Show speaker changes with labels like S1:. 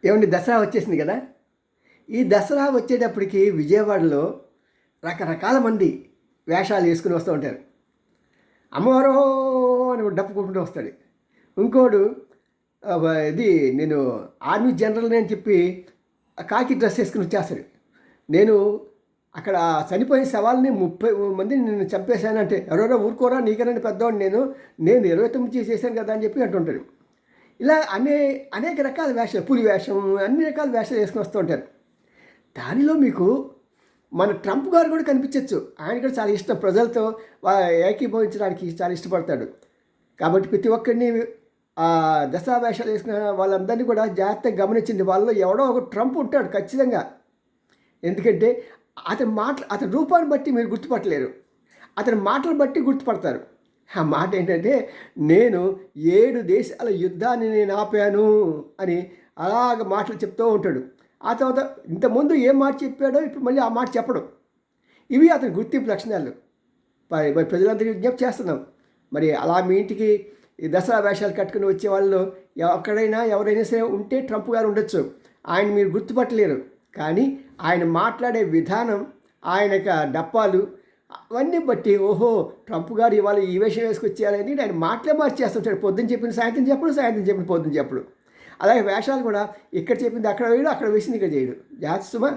S1: ఏమండి దసరా వచ్చేసింది కదా. ఈ దసరా వచ్చేటప్పటికి విజయవాడలో రకరకాల మంది వేషాలు వేసుకుని వస్తూ ఉంటారు. అమ్మవారో అని డప్పు కొట్టుకుంటూ వస్తాడు. ఇంకోడు ఇది నేను ఆర్మీ జనరల్ని అని చెప్పి కాకి డ్రెస్ వేసుకుని వచ్చేస్తాడు. నేను అక్కడ చనిపోయిన శవాలని 30 మందిని నేను చంపేశానంటే ఎవరెవరో ఊరుకోరా నీకనండి పెద్దవాడు నేను 29 చేశాను కదా అని చెప్పి అంటుంటాడు. ఇలా అనేక రకాల వేషాలు, పులి వేషం, అన్ని రకాల వేషాలు వేసుకొని వస్తూ ఉంటారు. దానిలో మీకు మన ట్రంప్ గారు కూడా కనిపించవచ్చు. ఆయన కూడా చాలా ఇష్టం, ప్రజలతో ఏకీభవించడానికి చాలా ఇష్టపడతాడు. కాబట్టి ప్రతి ఒక్కరిని దసరా వేషాలు వేసుకున్న వాళ్ళందరినీ కూడా జాగ్రత్తగా గమనించింది. వాళ్ళలో ఎవడో ఒక ట్రంప్ ఉంటాడు ఖచ్చితంగా. ఎందుకంటే అతని రూపాన్ని బట్టి మీరు గుర్తుపట్టలేరు, అతని మాటలు బట్టి గుర్తుపడతారు. ఆ మాట ఏంటంటే, నేను 7 దేశాల యుద్ధాన్ని నేను ఆపాను అని అలాగ మాటలు చెప్తూ ఉంటాడు. ఆ తర్వాత ఇంతకుముందు ఏం మాట చెప్పాడో ఇప్పుడు మళ్ళీ ఆ మాట చెప్పడం. ఇవి అతని గుర్తింపు లక్షణాలు. మరి ప్రజలందరికీ విజ్ఞప్తి చేస్తున్నాం. మరి అలా మీ ఇంటికి ఈ దసరా వేషాలు కట్టుకుని వచ్చే వాళ్ళు ఎవరైనా సరే ఉంటే ట్రంప్ గారు ఉండొచ్చు. ఆయన మీరు గుర్తుపట్టలేరు. కానీ ఆయన మాట్లాడే విధానం, ఆయన డప్పాలు అవన్నీ బట్టి ఓహో ట్రంప్ గారు ఇవాళ ఈ వేషం వేసుకొచ్చారని ఆయన మాటలే మార్చేస్తుంటాడు. పొద్దున్న చెప్పిన సాయంత్రం చెప్పడు, సాయంత్రం చెప్పిన పొద్దున్న చెప్పడు. అలాగే వేషాలు కూడా ఇక్కడ చెప్పింది అక్కడ వేయడు, అక్కడ వేసింది ఇక్కడ చేయడు. జాగ్రత్త సుమా.